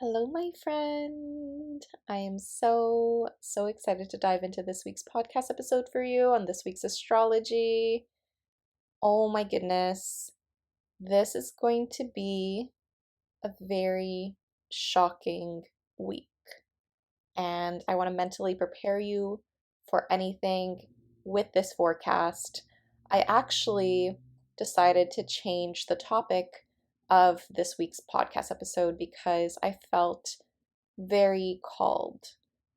Hello, my friend. I am so excited to dive into this week's podcast episode for you on this week's astrology. Oh my goodness. This is going to be a very shocking week, and I want to mentally prepare you for anything with this forecast. I actually decided to change the topic of this week's podcast episode because I felt very called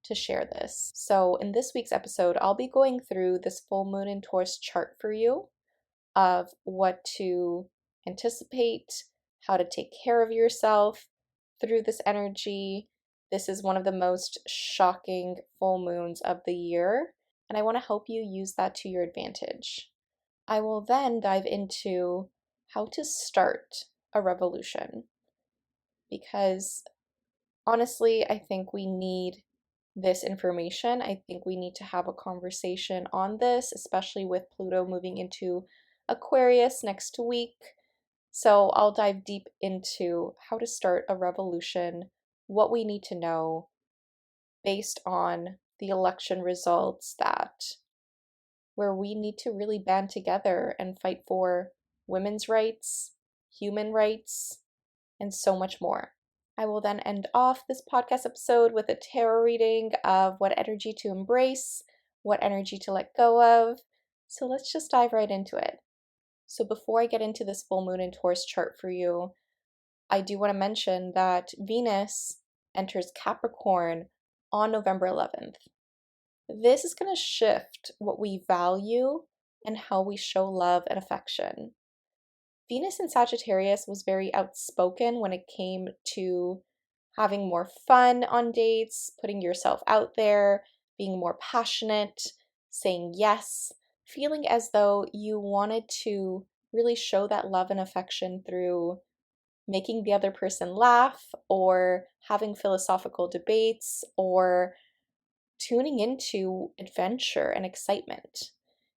to share this. So, in this week's episode, I'll be going through this full moon in Taurus chart for you of what to anticipate, how to take care of yourself through this energy. This is one of the most shocking full moons of the year, and I want to help you use that to your advantage. I will then dive into how to start a revolution because honestly, I think we need this information. I think we need to have a conversation on this, especially with Pluto moving into Aquarius next week. So I'll dive deep into how to start a revolution, what we need to know based on the election results where we need to really band together and fight for women's rights, human rights, and so much more. I will then end off this podcast episode with a tarot reading of what energy to embrace, what energy to let go of. So let's just dive right into it. So before I get into this full moon and Taurus chart for you, I do want to mention that Venus enters Capricorn on November 11th. This is going to shift what we value and how we show love and affection. Venus in Sagittarius was very outspoken when it came to having more fun on dates, putting yourself out there, being more passionate, saying yes, feeling as though you wanted to really show that love and affection through making the other person laugh or having philosophical debates or tuning into adventure and excitement.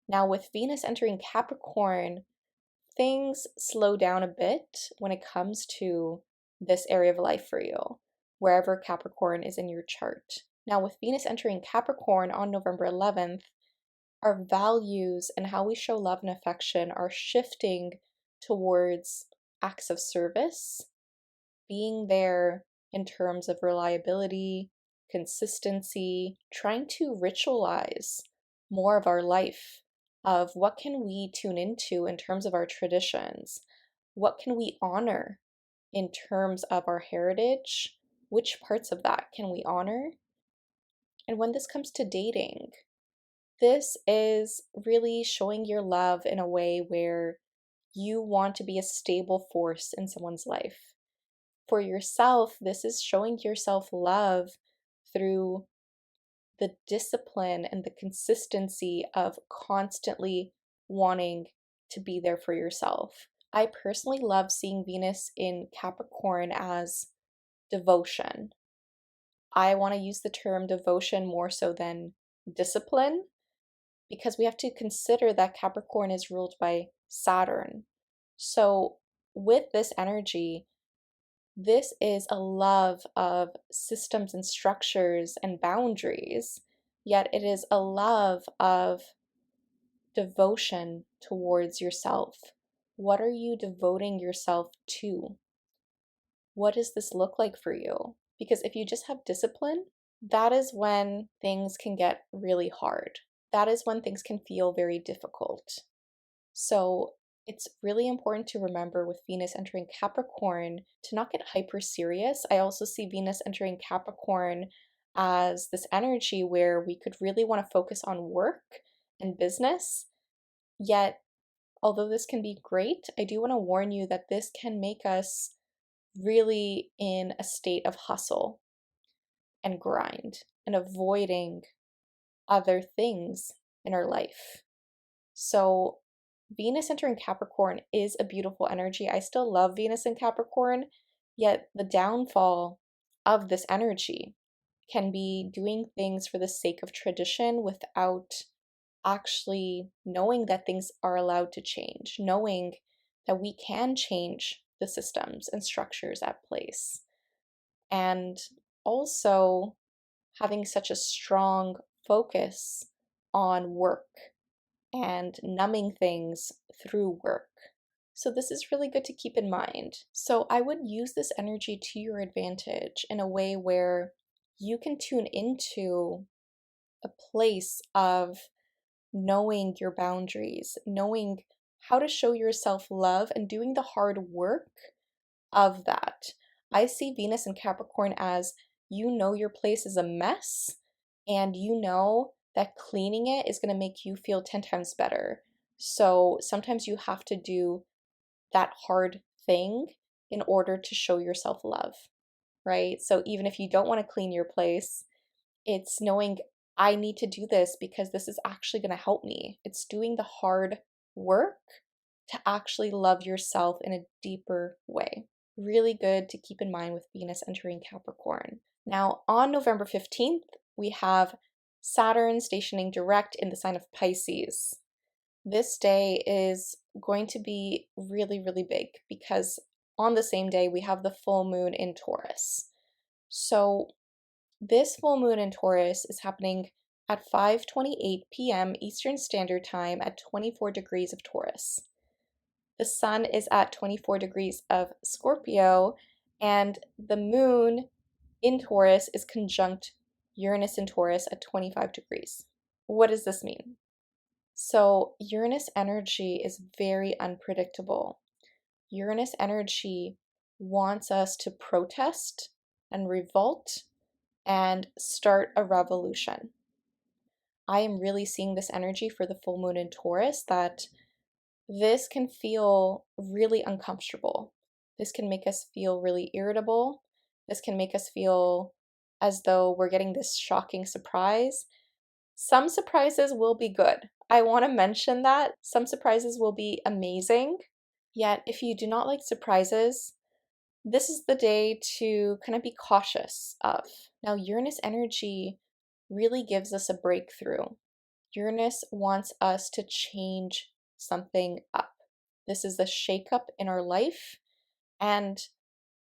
Now, with Venus entering Capricorn, things slow down a bit when it comes to this area of life for you, wherever Capricorn is in your chart. Now, with Venus entering Capricorn on November 11th, our values and how we show love and affection are shifting towards acts of service, being there in terms of reliability, consistency, trying to ritualize more of our life of what can we tune into in terms of our traditions, what can we honor in terms of our heritage, which parts of that can we honor. And when this comes to dating, this is really showing your love in a way where you want to be a stable force in someone's life. For yourself, this is showing yourself love through the discipline and the consistency of constantly wanting to be there for yourself. I personally love seeing Venus in Capricorn as devotion. I want to use the term devotion more so than discipline because we have to consider that Capricorn is ruled by Saturn. So, with this energy, this is a love of systems and structures and boundaries, yet it is a love of devotion towards yourself. What are you devoting yourself to? What does this look like for you? Because if you just have discipline, that is when things can get really hard. That is when things can feel very difficult. So it's really important to remember with Venus entering Capricorn to not get hyper serious. I also see Venus entering Capricorn as this energy where we could really want to focus on work and business. Yet, although this can be great, I do want to warn you that this can make us really in a state of hustle and grind and avoiding other things in our life. So Venus entering Capricorn is a beautiful energy. I still love Venus in Capricorn, yet the downfall of this energy can be doing things for the sake of tradition without actually knowing that things are allowed to change, knowing that we can change the systems and structures at place. and also having such a strong focus on work and numbing things through work. So this is really good to keep in mind. So I would use this energy to your advantage in a way where you can tune into a place of knowing your boundaries, knowing how to show yourself love, and doing the hard work of that. I see Venus in Capricorn as you know your place is a mess, and you know that cleaning it is going to make you feel 10 times better. So sometimes you have to do that hard thing in order to show yourself love, right? So even if you don't want to clean your place, it's knowing I need to do this because this is actually going to help me. It's doing the hard work to actually love yourself in a deeper way. Really good to keep in mind with Venus entering Capricorn. Now, on November 15th, we have Saturn stationing direct in the sign of Pisces. This day is going to be really, really big because on the same day we have the full moon in Taurus. So this full moon in Taurus is happening at 5:28 p.m. Eastern Standard Time at 24 degrees of Taurus. The sun is at 24 degrees of Scorpio, and the moon in Taurus is conjunct Uranus in Taurus at 25 degrees. What does this mean? So Uranus energy is very unpredictable. Uranus energy wants us to protest and revolt and start a revolution. I am really seeing this energy for the full moon in Taurus, that this can feel really uncomfortable. This can make us feel really irritable. This can make us feel as though we're getting this shocking surprise. Some surprises will be good. I want to mention that some surprises will be amazing. Yet, if you do not like surprises, this is the day to kind of be cautious of. Now, Uranus energy really gives us a breakthrough. Uranus wants us to change something up. This is the shakeup in our life. And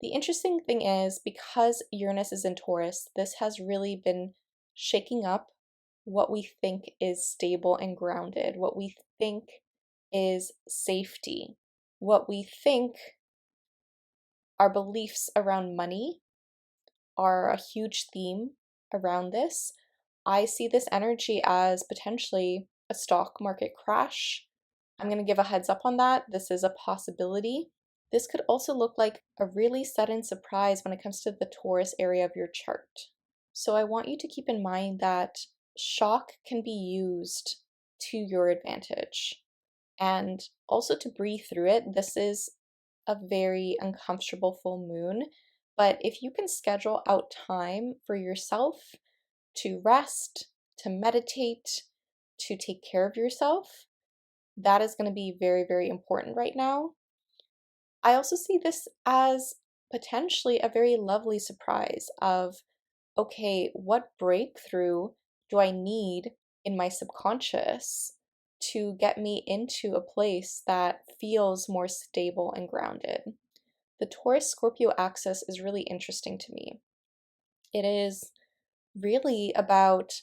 the interesting thing is, because Uranus is in Taurus, this has really been shaking up what we think is stable and grounded, what we think is safety, what we think our beliefs around money are a huge theme around this. I see this energy as potentially a stock market crash. I'm going to give a heads up on that. This is a possibility. This could also look like a really sudden surprise when it comes to the Taurus area of your chart. So I want you to keep in mind that shock can be used to your advantage. And also to breathe through it, this is a very uncomfortable full moon. But if you can schedule out time for yourself to rest, to meditate, to take care of yourself, that is going to be very, very important right now. I also see this as potentially a very lovely surprise of, okay, what breakthrough do I need in my subconscious to get me into a place that feels more stable and grounded? The Taurus Scorpio axis is really interesting to me. It is really about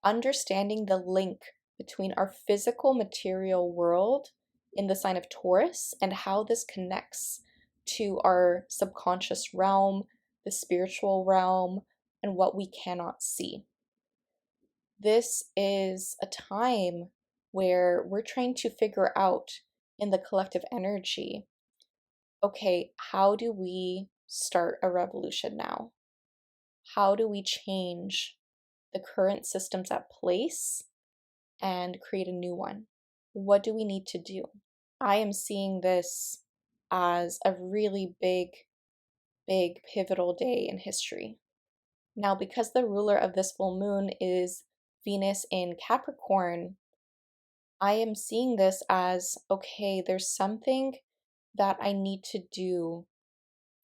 understanding the link between our physical material world in the sign of Taurus and how this connects to our subconscious realm, the spiritual realm, and what we cannot see. This is a time where we're trying to figure out in the collective energy, okay, how do we start a revolution now? How do we change the current systems at place and create a new one? What do we need to do? I am seeing this as a really big, big pivotal day in history. Now, because the ruler of this full moon is Venus in Capricorn, I am seeing this as, okay, there's something that I need to do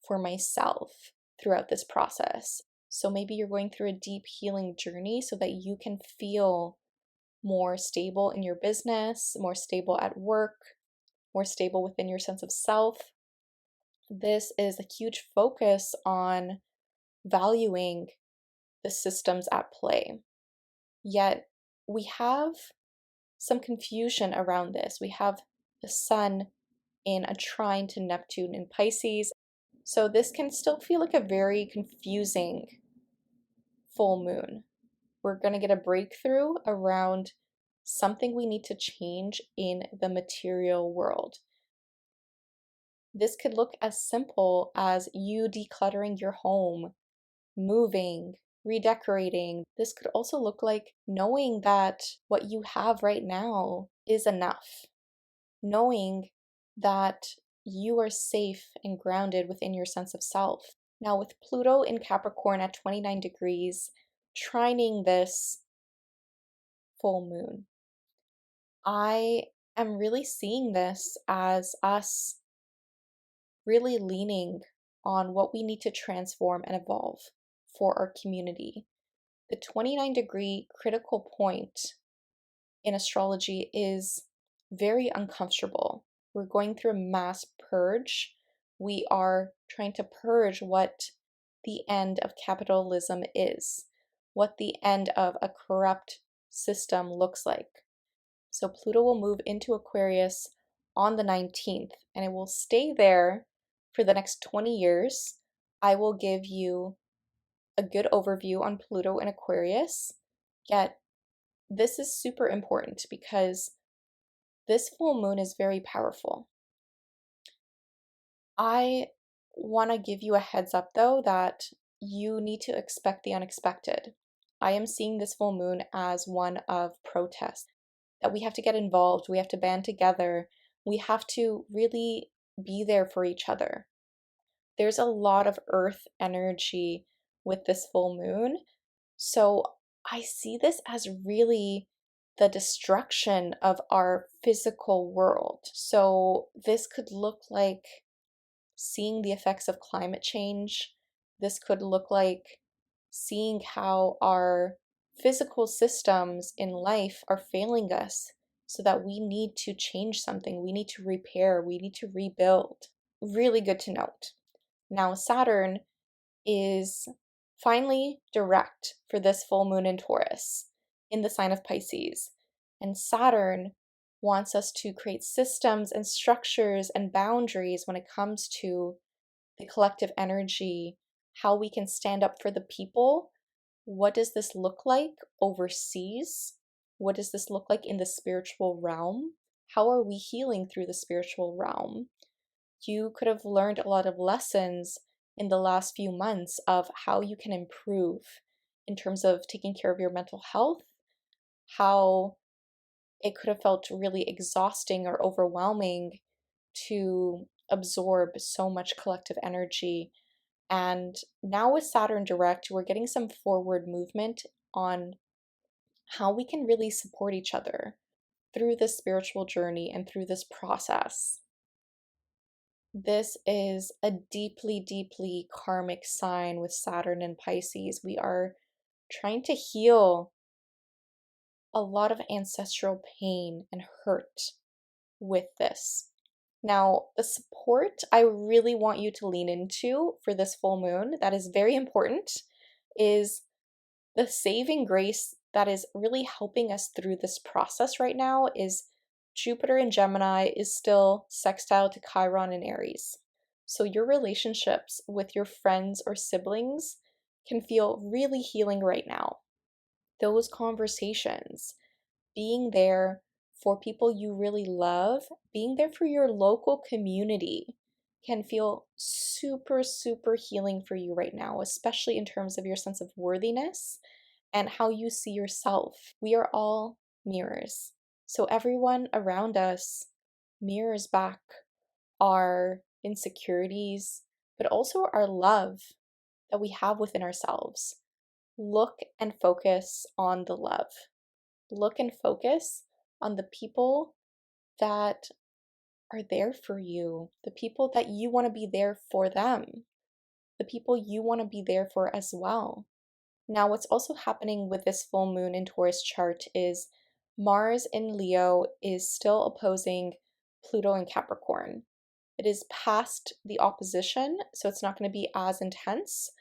for myself throughout this process. So maybe you're going through a deep healing journey so that you can feel more stable in your business, more stable at work, more stable within your sense of self. This is a huge focus on valuing the systems at play. Yet we have some confusion around this. We have the sun in a trine to Neptune in Pisces. So this can still feel like a very confusing full moon. We're going to get a breakthrough around something we need to change in the material world. This could look as simple as you decluttering your home, moving, redecorating. This could also look like knowing that what you have right now is enough. Knowing that you are safe and grounded within your sense of self. Now, with Pluto in Capricorn at 29 degrees, trining this full moon, I am really seeing this as us really leaning on what we need to transform and evolve for our community. The 29-degree critical point in astrology is very uncomfortable. We're going through a mass purge. We are trying to purge what the end of capitalism is, what the end of a corrupt system looks like. So Pluto will move into Aquarius on the 19th, and it will stay there for the next 20 years. I will give you a good overview on Pluto and Aquarius, yet this is super important because this full moon is very powerful. I want to give you a heads up though that you need to expect the unexpected. I am seeing this full moon as one of protest, that we have to get involved, we have to band together, we have to really be there for each other. There's a lot of earth energy with this full moon, so I see this as really the destruction of our physical world. So this could look like seeing the effects of climate change. This could look like seeing how our physical systems in life are failing us, so that we need to change something, we need to repair, we need to rebuild. Really good to note. Now, Saturn is finally direct for this full moon in Taurus in the sign of Pisces. And Saturn wants us to create systems and structures and boundaries when it comes to the collective energy, how we can stand up for the people. What does this look like overseas? What does this look like in the spiritual realm? How are we healing through the spiritual realm? You could have learned a lot of lessons in the last few months of how you can improve in terms of taking care of your mental health, how it could have felt really exhausting or overwhelming to absorb so much collective energy. And now with Saturn direct, we're getting some forward movement on how we can really support each other through this spiritual journey and through this process. This is a deeply, deeply karmic sign with Saturn and Pisces. We are trying to heal a lot of ancestral pain and hurt with this. Now, the support I really want you to lean into for this full moon, that is very important, is the saving grace that is really helping us through this process right now is Jupiter in Gemini is still sextile to Chiron in Aries. So your relationships with your friends or siblings can feel really healing right now. Those conversations, being there for people you really love, being there for your local community can feel super, super healing for you right now, especially in terms of your sense of worthiness and how you see yourself. We are all mirrors. So everyone around us mirrors back our insecurities, but also our love that we have within ourselves. Look and focus on the love. Look and focus on the people that are there for you, the people that you want to be there for them, the people you want to be there for as well. Now, what's also happening with this full moon in Taurus chart is Mars in Leo is still opposing Pluto in Capricorn. It is past the opposition, so it's not going to be as intense.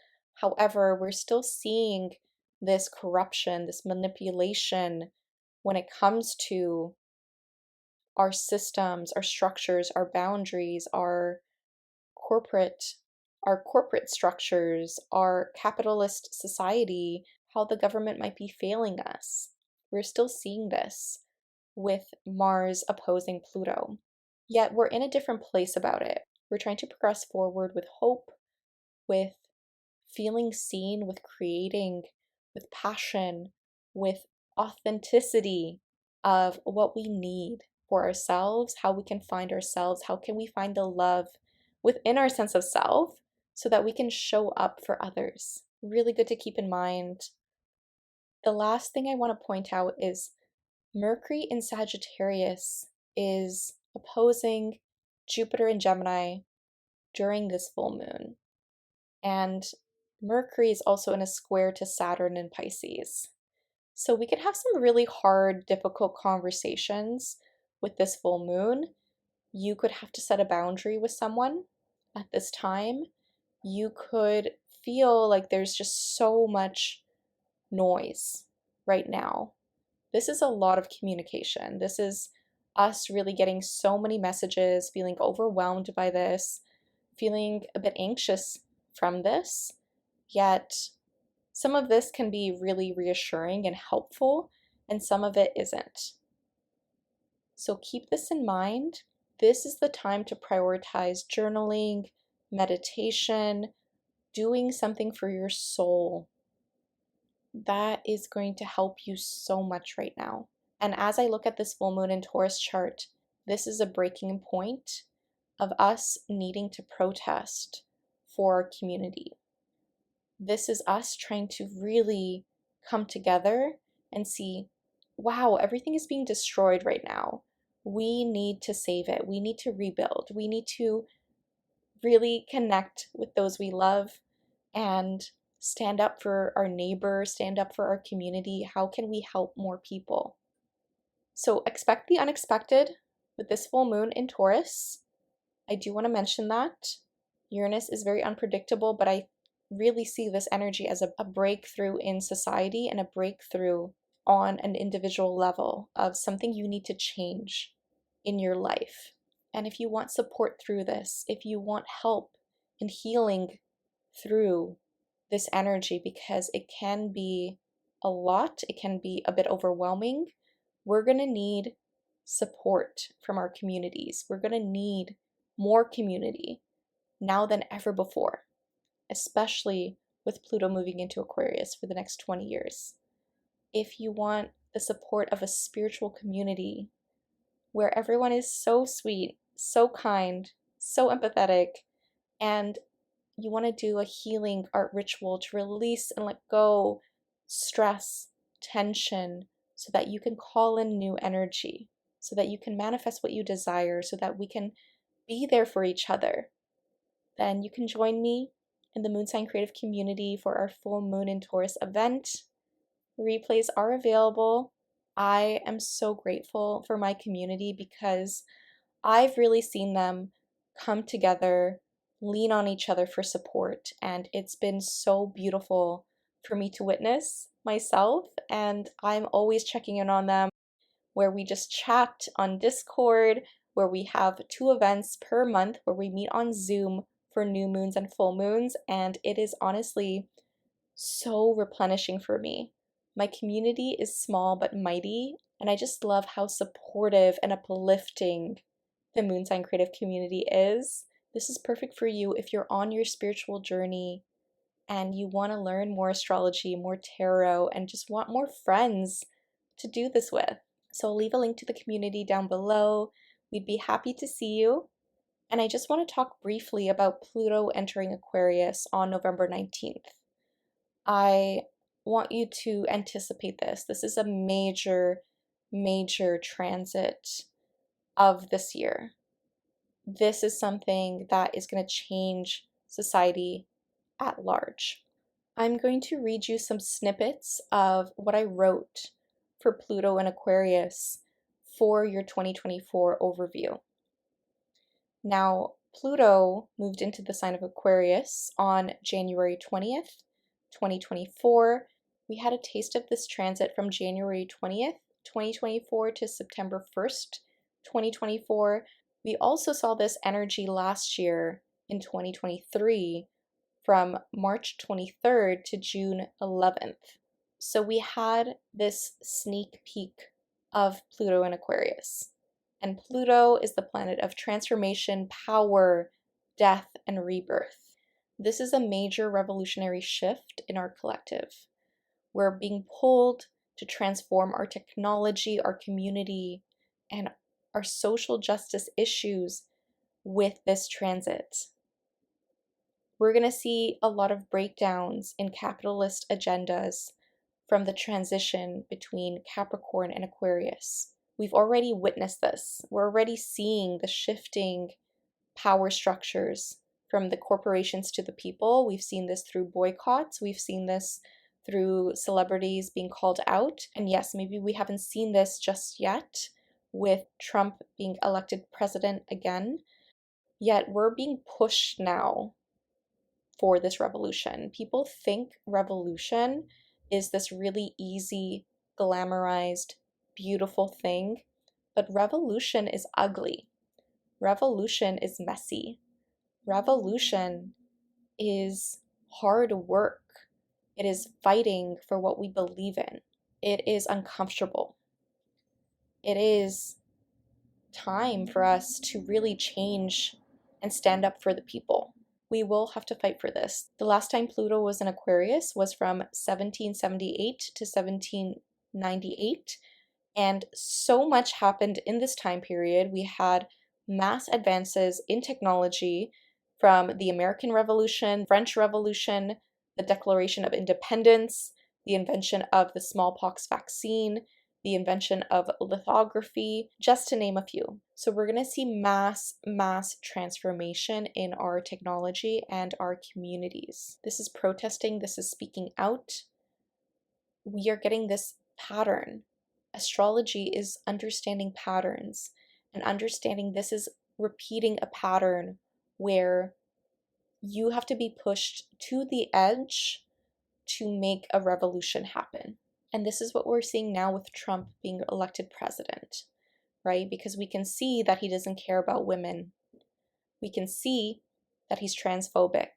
However, we're still seeing this corruption, this manipulation when it comes to our systems, our structures, our boundaries, corporate our corporate structures, our capitalist society, how the government might be failing us. We're still seeing this with Mars opposing Pluto. Yet we're in a different place about it. We're trying to progress forward with hope, with feeling seen, with creating, with passion, with authenticity of what we need for ourselves, how we can find ourselves, how can we find the love within our sense of self so that we can show up for others. Really good to keep in mind. The last thing I want to point out is Mercury in Sagittarius is opposing Jupiter in Gemini during this full moon. And Mercury is also in a square to Saturn in Pisces. So we could have some really hard, difficult conversations with this full moon. You could have to set a boundary with someone at this time. You could feel like there's just so much noise right now. This is a lot of communication. This is us really getting so many messages, feeling overwhelmed by this, feeling a bit anxious from this. Yet some of this can be really reassuring and helpful, and some of it isn't. So keep this in mind. This is the time to prioritize journaling, meditation, doing something for your soul. That is going to help you so much right now. And as I look at this full moon in Taurus chart, this is a breaking point of us needing to protest for our community. This is us trying to really come together and see, wow, everything is being destroyed right now. We need to save it. We need to rebuild. We need to really connect with those we love and stand up for our neighbors, stand up for our community. How can we help more people? So expect the unexpected with this full moon in Taurus. I do want to mention that Uranus is very unpredictable, but I really see this energy as a breakthrough in society and a breakthrough on an individual level of something you need to change in your life. And if you want support through this, if you want help in healing through this energy, because it can be a lot, it can be a bit overwhelming, we're going to need support from our communities. We're going to need more community now than ever before, especially with Pluto moving into Aquarius for the next 20 years. If you want the support of a spiritual community where everyone is so sweet, so kind, so empathetic, and you want to do a healing art ritual to release and let go stress, tension, so that you can call in new energy, so that you can manifest what you desire, so that we can be there for each other, then you can join me in the Moon Sign Creative Community for our full moon in Taurus event. Replays are available. I am so grateful for my community because I've really seen them come together, lean on each other for support, and it's been so beautiful for me to witness myself, and I'm always checking in on them, where we just chat on Discord, where we have 2 events per month where we meet on Zoom for new moons and full moons, and it is honestly so replenishing for me. My community is small but mighty, and I just love how supportive and uplifting the Moon Sign Creative community is. This is perfect for you if you're on your spiritual journey and you want to learn more astrology, more tarot, and just want more friends to do this with. So I'll leave a link to the community down below. We'd be happy to see you. And I just want to talk briefly about Pluto entering Aquarius on November 19th. I want you to anticipate this. This is a major, major transit of this year. This is something that is going to change society at large. I'm going to read you some snippets of what I wrote for Pluto and Aquarius for your 2024 overview. Now, Pluto moved into the sign of Aquarius on January 20th, 2024. We had a taste of this transit from January 20th, 2024 to September 1st, 2024. We also saw this energy last year in 2023 from March 23rd to June 11th. So we had this sneak peek of Pluto in Aquarius. And Pluto is the planet of transformation, power, death, and rebirth. This is a major revolutionary shift in our collective. We're being pulled to transform our technology, our community, and our social justice issues with this transit. We're going to see a lot of breakdowns in capitalist agendas from the transition between Capricorn and Aquarius. We've already witnessed this. We're already seeing the shifting power structures from the corporations to the people. We've seen this through boycotts. We've seen this through celebrities being called out. And yes, maybe we haven't seen this just yet with Trump being elected president again, yet we're being pushed now for this revolution. People think revolution is this really easy, glamorized, beautiful thing, but revolution is ugly. Revolution is messy. Revolution is hard work. It is fighting for what we believe in. It is uncomfortable. It is time for us to really change and stand up for the people. We will have to fight for this. The last time Pluto was in Aquarius was from 1778 to 1798, and so much happened in this time period. We had mass advances in technology from the American Revolution, French Revolution, the Declaration of Independence, the invention of the smallpox vaccine, the invention of lithography, just to name a few. So we're going to see mass transformation in our technology and our communities. This is protesting, this is speaking out. We are getting this pattern. Astrology is understanding patterns, and understanding this is repeating a pattern where you have to be pushed to the edge to make a revolution happen. And this is what we're seeing now with Trump being elected president, right? Because we can see that he doesn't care about women. We can see that he's transphobic.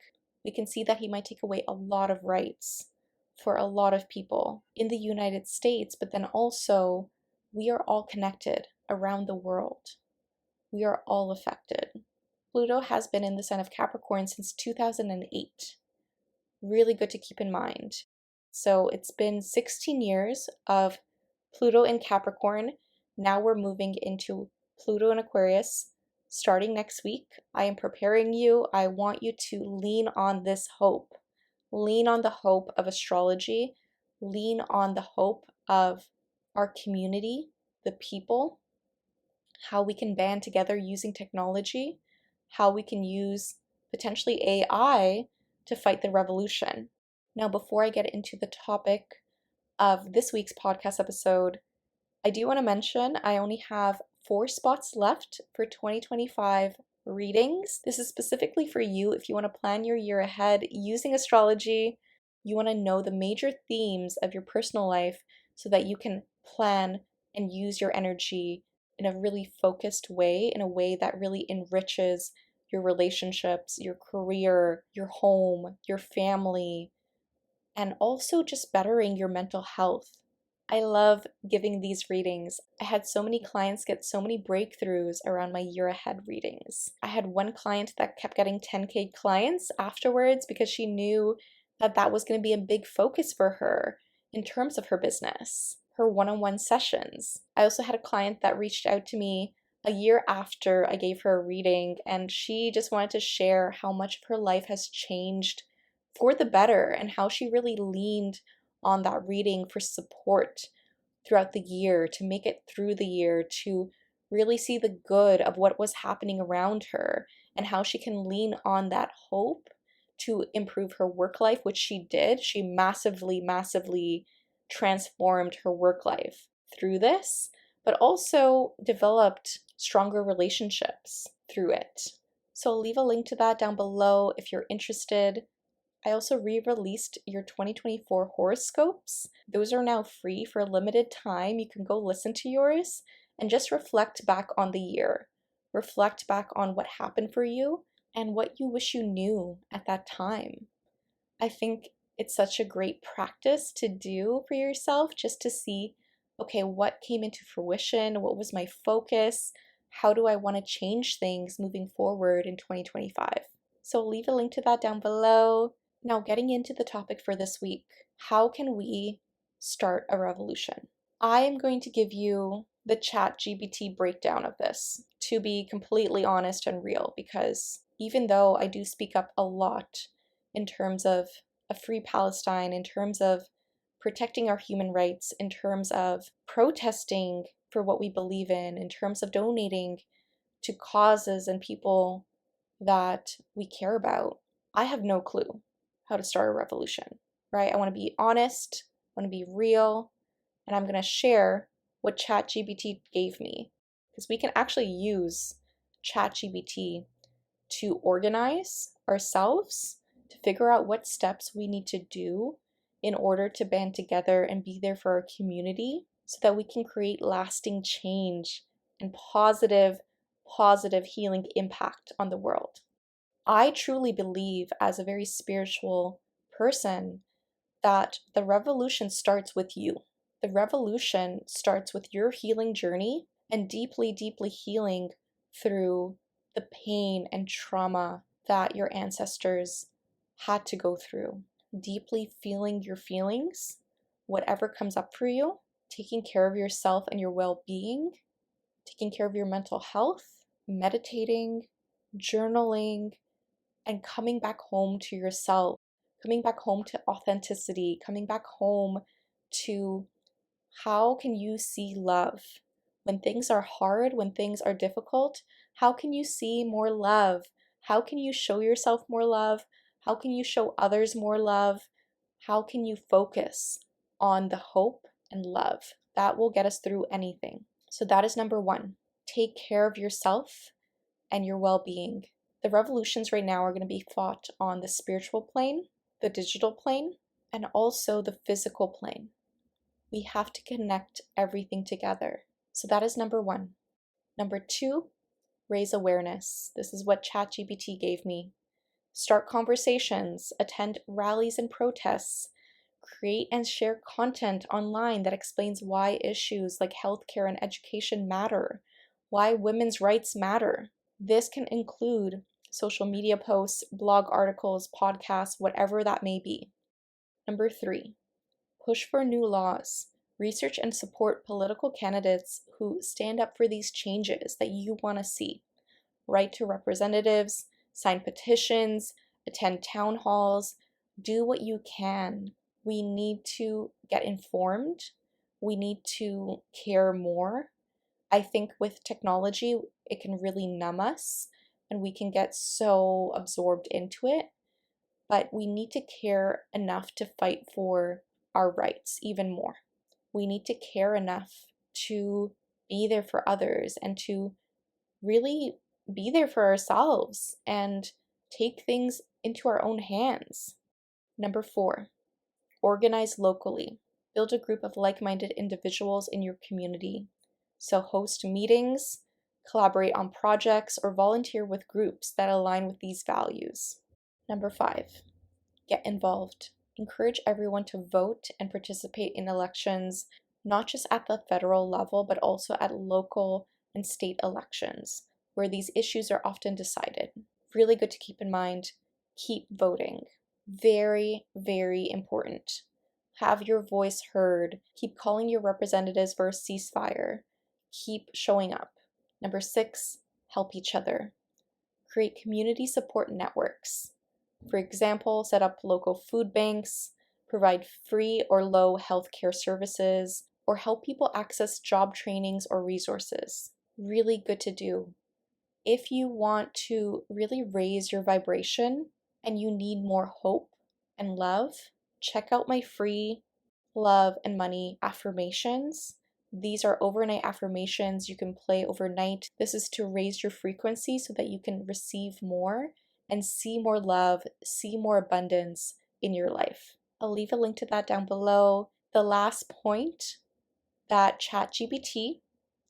We can see that he might take away a lot of rights for a lot of people in the United States, but then also we are all connected around the world. We are all affected. Pluto has been in the sign of Capricorn since 2008. Really good to keep in mind. So it's been 16 years of Pluto in Capricorn. Now we're moving into Pluto in Aquarius starting next week. I am preparing you. I want you to lean on this hope. Lean on the hope of astrology. Lean on the hope of our community, the people, how we can band together using technology, how we can use potentially AI to fight the revolution. Now, before I get into the topic of this week's podcast episode, I do want to mention I only have 4 spots left for 2025 readings. This is specifically for you if you want to plan your year ahead using astrology. You want to know the major themes of your personal life so that you can plan and use your energy in a really focused way, in a way that really enriches your relationships, your career, your home, your family, and also just bettering your mental health. I love giving these readings. I had so many clients get so many breakthroughs around my year ahead readings. I had one client that kept getting 10K clients afterwards because she knew that that was going to be a big focus for her in terms of her business, her one-on-one sessions. I also had a client that reached out to me a year after I gave her a reading, and she just wanted to share how much of her life has changed for the better and how she really leaned on that reading for support throughout the year, to make it through the year, to really see the good of what was happening around her and how she can lean on that hope to improve her work life, which she did. She massively transformed her work life through this, but also developed stronger relationships through it. So I'll leave a link to that down below if you're interested. I also re-released your 2024 horoscopes. Those are now free for a limited time. You can go listen to yours and just reflect back on the year. Reflect back on what happened for you and what you wish you knew at that time. I think it's such a great practice to do for yourself, just to see, okay, what came into fruition? What was my focus? How do I want to change things moving forward in 2025? So I'll leave a link to that down below. Now, getting into the topic for this week, how can we start a revolution? I am going to give you the ChatGPT breakdown of this, to be completely honest and real, because even though I do speak up a lot in terms of a free Palestine, in terms of protecting our human rights, in terms of protesting for what we believe in terms of donating to causes and people that we care about, I have no clue how to start a revolution, right? I want to be honest, I want to be real, and I'm going to share what ChatGPT gave me, because we can actually use ChatGPT to organize ourselves, to figure out what steps we need to do in order to band together and be there for our community so that we can create lasting change and positive healing impact on the world. I truly believe, as a very spiritual person, that the revolution starts with you. The revolution starts with your healing journey and deeply healing through the pain and trauma that your ancestors had to go through. Deeply feeling your feelings, whatever comes up for you, taking care of yourself and your well-being, taking care of your mental health, meditating, journaling, and coming back home to yourself, coming back home to authenticity, coming back home to how can you see love when things are hard, when things are difficult. How can you see more love? How can you show yourself more love? How can you show others more love? How can you focus on the hope and love? That will get us through anything. So that is number one. Take care of yourself and your well-being. The revolutions right now are going to be fought on the spiritual plane, the digital plane, and also the physical plane. We have to connect everything together. So that is number one. Number two, raise awareness. This is what ChatGPT gave me. Start conversations, attend rallies and protests, create and share content online that explains why issues like healthcare and education matter, why women's rights matter. This can include social media posts, blog articles, podcasts, whatever that may be. Number three, push for new laws. Research and support political candidates who stand up for these changes that you want to see. Write to representatives, sign petitions, attend town halls, do what you can. We need to get informed. We need to care more. I think with technology, it can really numb us and we can get so absorbed into it. But we need to care enough to fight for our rights even more. We need to care enough to be there for others and to really be there for ourselves and take things into our own hands. Number four, organize locally. Build a group of like-minded individuals in your community. So host meetings, collaborate on projects, or volunteer with groups that align with these values. Number five, get involved. Encourage everyone to vote and participate in elections, not just at the federal level, but also at local and state elections, where these issues are often decided. Really good to keep in mind. Keep voting. Very important. Have your voice heard. Keep calling your representatives for a ceasefire. Keep showing up. Number six, help each other. Create community support networks. For example, set up local food banks, provide free or low healthcare services, or help people access job trainings or resources. Really good to do. If you want to really raise your vibration and you need more hope and love, check out my free love and money affirmations. These are overnight affirmations you can play overnight. This is to raise your frequency so that you can receive more and see more love, see more abundance in your life. I'll leave a link to that down below. The last point that ChatGPT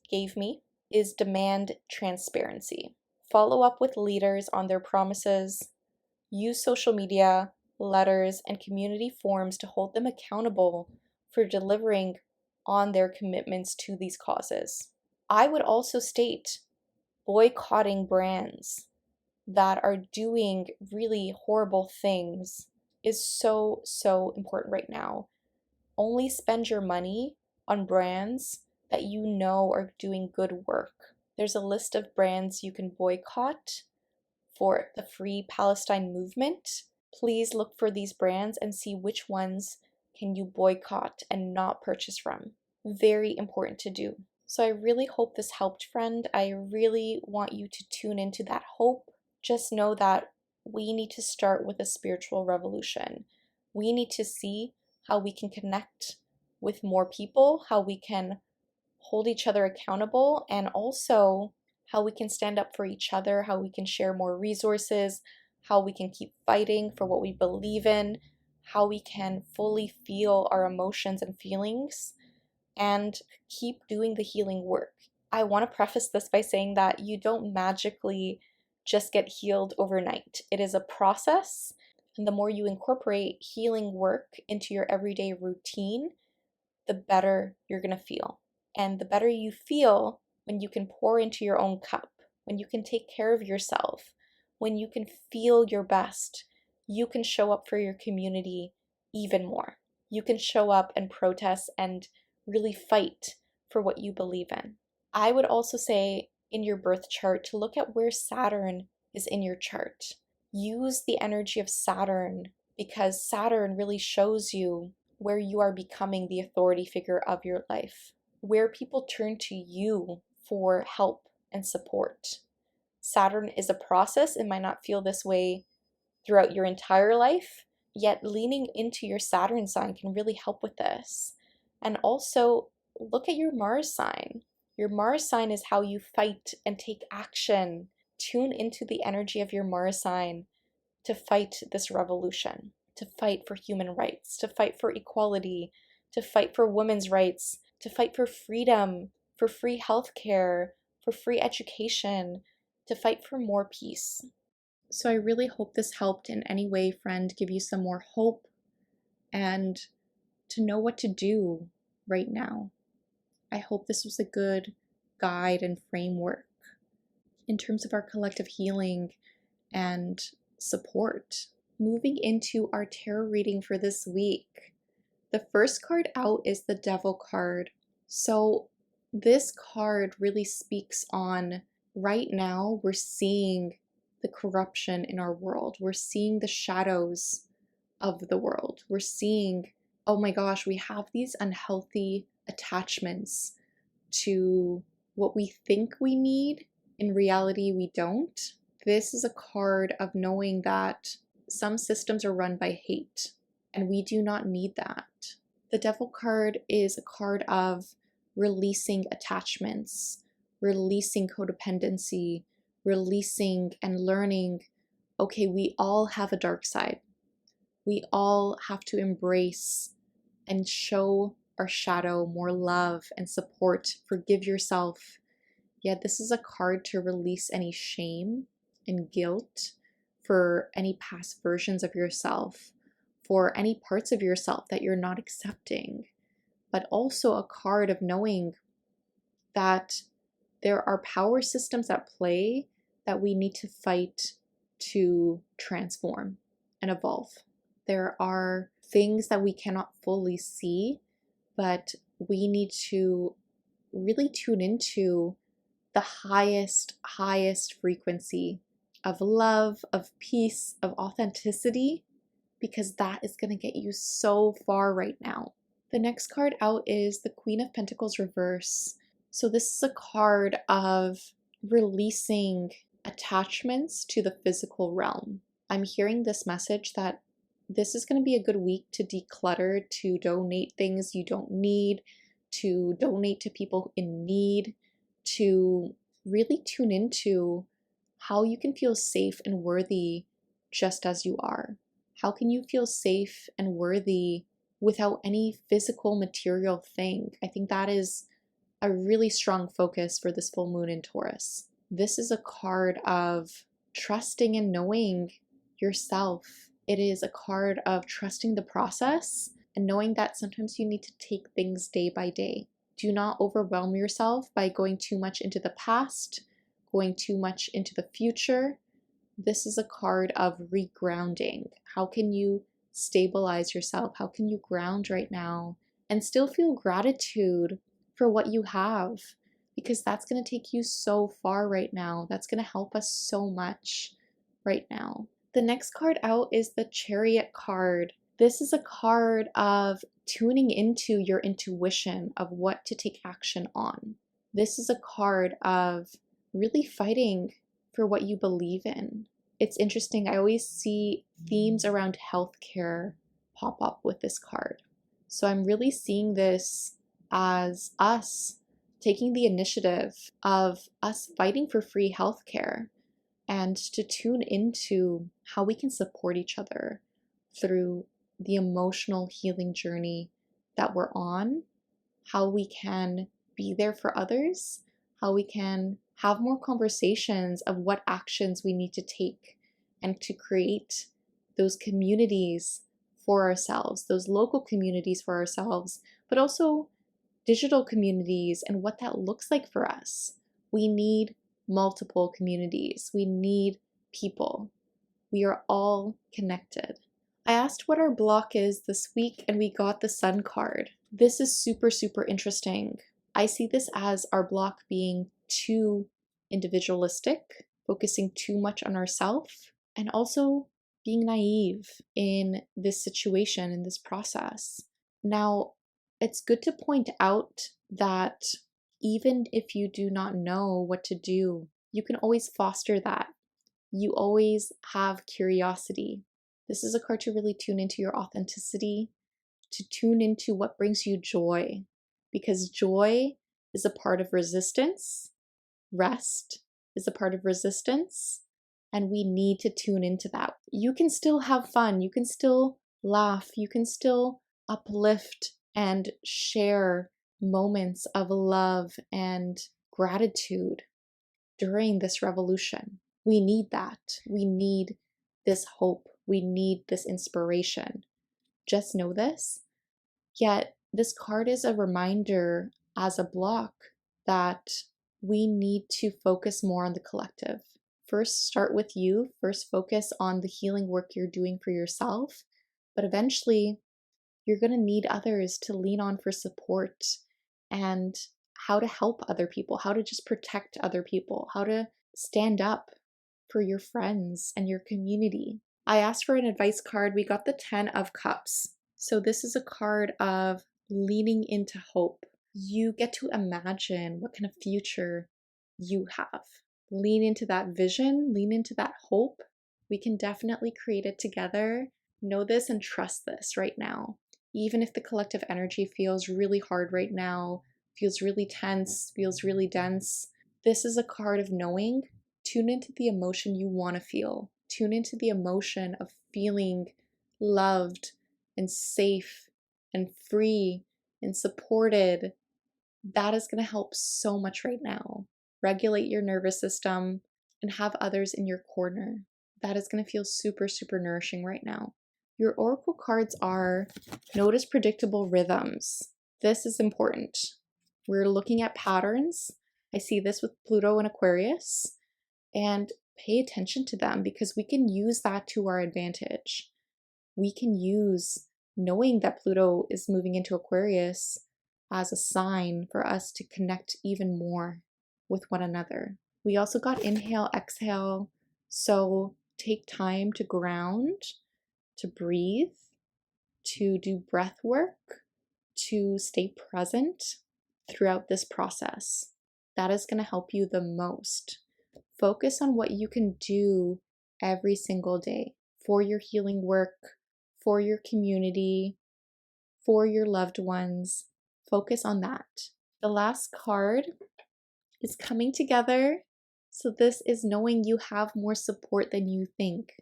gave me is demand transparency. Follow up with leaders on their promises. Use social media, letters, and community forums to hold them accountable for delivering on their commitments to these causes. I would also state boycotting brands that are doing really horrible things is so important right now. Only spend your money on brands that you know are doing good work. There's a list of brands you can boycott for the Free Palestine movement. Please look for these brands and see which ones can you boycott and not purchase from. Very important to do. So I really hope this helped, friend. I really want you to tune into that hope. Just know that we need to start with a spiritual revolution. We need to see how we can connect with more people, how we can hold each other accountable, and also how we can stand up for each other, how we can share more resources, how we can keep fighting for what we believe in, how we can fully feel our emotions and feelings, and keep doing the healing work. I want to preface this by saying that you don't magically just get healed overnight. It is a process, and the more you incorporate healing work into your everyday routine, the better you're going to feel. And the better you feel when you can pour into your own cup, when you can take care of yourself, when you can feel your best, you can show up for your community even more. You can show up and protest and really fight for what you believe in. I would also say in your birth chart to look at where Saturn is in your chart. Use the energy of Saturn because Saturn really shows you where you are becoming the authority figure of your life, where people turn to you for help and support. Saturn is a process. It might not feel this way throughout your entire life, yet leaning into your Saturn sign can really help with this. And also look at your Mars sign. Your Mars sign is how you fight and take action. Tune into the energy of your Mars sign to fight this revolution, to fight for human rights, to fight for equality, to fight for women's rights, to fight for freedom, for free healthcare, for free education, to fight for more peace. So I really hope this helped in any way, friend, give you some more hope and to know what to do right now. I hope this was a good guide and framework in terms of our collective healing and support. Moving into our tarot reading for this week. The first card out is the Devil card. So this card really speaks on right now we're seeing the corruption in our world. We're seeing the shadows of the world. We're seeing, oh my gosh, we have these unhealthy attachments to what we think we need. In reality, we don't. This is a card of knowing that some systems are run by hate, and we do not need that. The Devil card is a card of releasing attachments, releasing codependency, releasing and learning, okay, we all have a dark side. We all have to embrace and show our shadow more love and support. Forgive yourself. Yeah, this is a card to release any shame and guilt for any past versions of yourself, for any parts of yourself that you're not accepting, but also a card of knowing that there are power systems at play that we need to fight to transform and evolve. There are things that we cannot fully see, but we need to really tune into the highest frequency of love, of peace, of authenticity, because that is going to get you so far right now. The next card out is the Queen of Pentacles reverse. So this is a card of releasing attachments to the physical realm. I'm hearing this message that this is going to be a good week to declutter, to donate things you don't need, to donate to people in need, to really tune into how you can feel safe and worthy just as you are? How can you feel safe and worthy without any physical material thing? I think that is a really strong focus for this full moon in Taurus. This is a card of trusting and knowing yourself. It is a card of trusting the process and knowing that sometimes you need to take things day by day. Do not overwhelm yourself by going too much into the past, going too much into the future. This is a card of regrounding. How can you stabilize yourself? How can you ground right now and still feel gratitude for what you have? Because that's going to take you so far right now. That's going to help us so much right now. The next card out is the Chariot card. This is a card of tuning into your intuition of what to take action on. This is a card of really fighting for what you believe in. It's interesting, I always see themes around healthcare pop up with this card. So I'm really seeing this as us taking the initiative of us fighting for free healthcare and to tune into how we can support each other through the emotional healing journey that we're on, how we can be there for others, how we can have more conversations of what actions we need to take and to create those communities for ourselves, those local communities for ourselves, but also digital communities and what that looks like for us. We need multiple communities. We need people. We are all connected. I asked what our block is this week and we got the Sun card. This is super, super interesting. I see this as our block being too individualistic, focusing too much on ourselves, and also being naive in this situation, in this process. Now, it's good to point out that even if you do not know what to do, you can always foster that. You always have curiosity. This is a card to really tune into your authenticity, to tune into what brings you joy, because joy is a part of resistance, rest is a part of resistance, and we need to tune into that. You can still have fun, you can still laugh, you can still uplift and share moments of love and gratitude during this revolution. We need that. We need this hope. We need this inspiration. Just know this. Yet, this card is a reminder as a block that we need to focus more on the collective. First, start with you. First, focus on the healing work you're doing for yourself. But eventually, you're going to need others to lean on for support and how to help other people, how to just protect other people, how to stand up for your friends and your community. I asked for an advice card. We got the 10 of Cups. So this is a card of leaning into hope. You get to imagine what kind of future you have. Lean into that vision, lean into that hope. We can definitely create it together. Know this and trust this right now. Even if the collective energy feels really hard right now, feels really tense, feels really dense, this is a card of knowing. Tune into the emotion you want to feel. Tune into the emotion of feeling loved and safe and free and supported. That is going to help so much right now. Regulate your nervous system and have others in your corner. That is going to feel super, super nourishing right now. Your oracle cards are notice predictable rhythms. This is important. We're looking at patterns. I see this with Pluto and Aquarius, and pay attention to them because we can use that to our advantage. We can use knowing that Pluto is moving into Aquarius as a sign for us to connect even more with one another. We also got inhale, exhale. So take time to ground, to breathe, to do breath work, to stay present throughout this process. That is going to help you the most. Focus on what you can do every single day for your healing work, for your community, for your loved ones. Focus on that. The last card is coming together. So this is knowing you have more support than you think.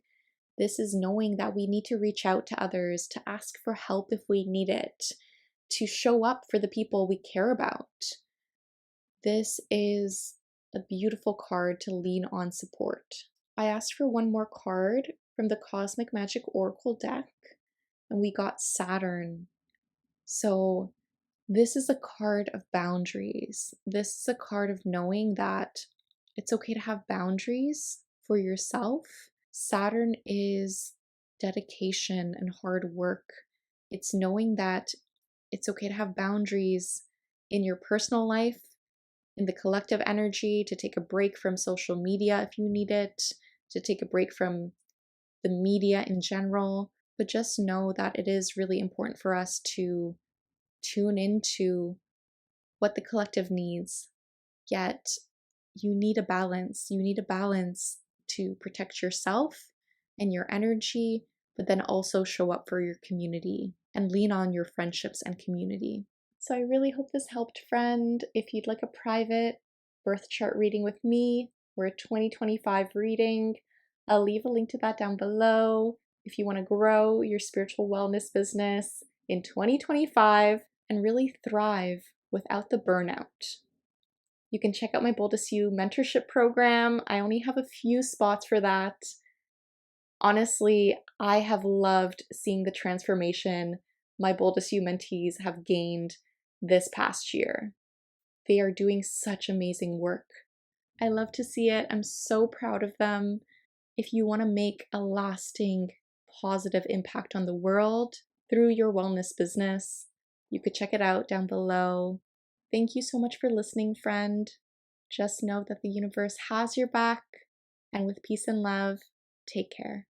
This is knowing that we need to reach out to others, to ask for help if we need it, to show up for the people we care about. This is a beautiful card to lean on support. I asked for one more card from the Cosmic Magic Oracle deck, and we got Saturn. So this is a card of boundaries. This is a card of knowing that it's okay to have boundaries for yourself. Saturn is dedication and hard work. It's knowing that it's okay to have boundaries in your personal life, in the collective energy, to take a break from social media if you need it, to take a break from the media in general. But just know that it is really important for us to tune into what the collective needs. Yet you need a balance. You need a balance to protect yourself and your energy, but then also show up for your community and lean on your friendships and community. So I really hope this helped, friend. If you'd like a private birth chart reading with me or a 2025 reading, I'll leave a link to that down below. If you want to grow your spiritual wellness business in 2025 and really thrive without the burnout, you can check out my Boldest You mentorship program. I only have a few spots for that. Honestly, I have loved seeing the transformation my Boldest You mentees have gained this past year. They are doing such amazing work. I love to see it. I'm so proud of them. If you want to make a lasting, positive impact on the world through your wellness business, you could check it out down below. Thank you so much for listening, friend. Just know that the universe has your back, and with peace and love, take care.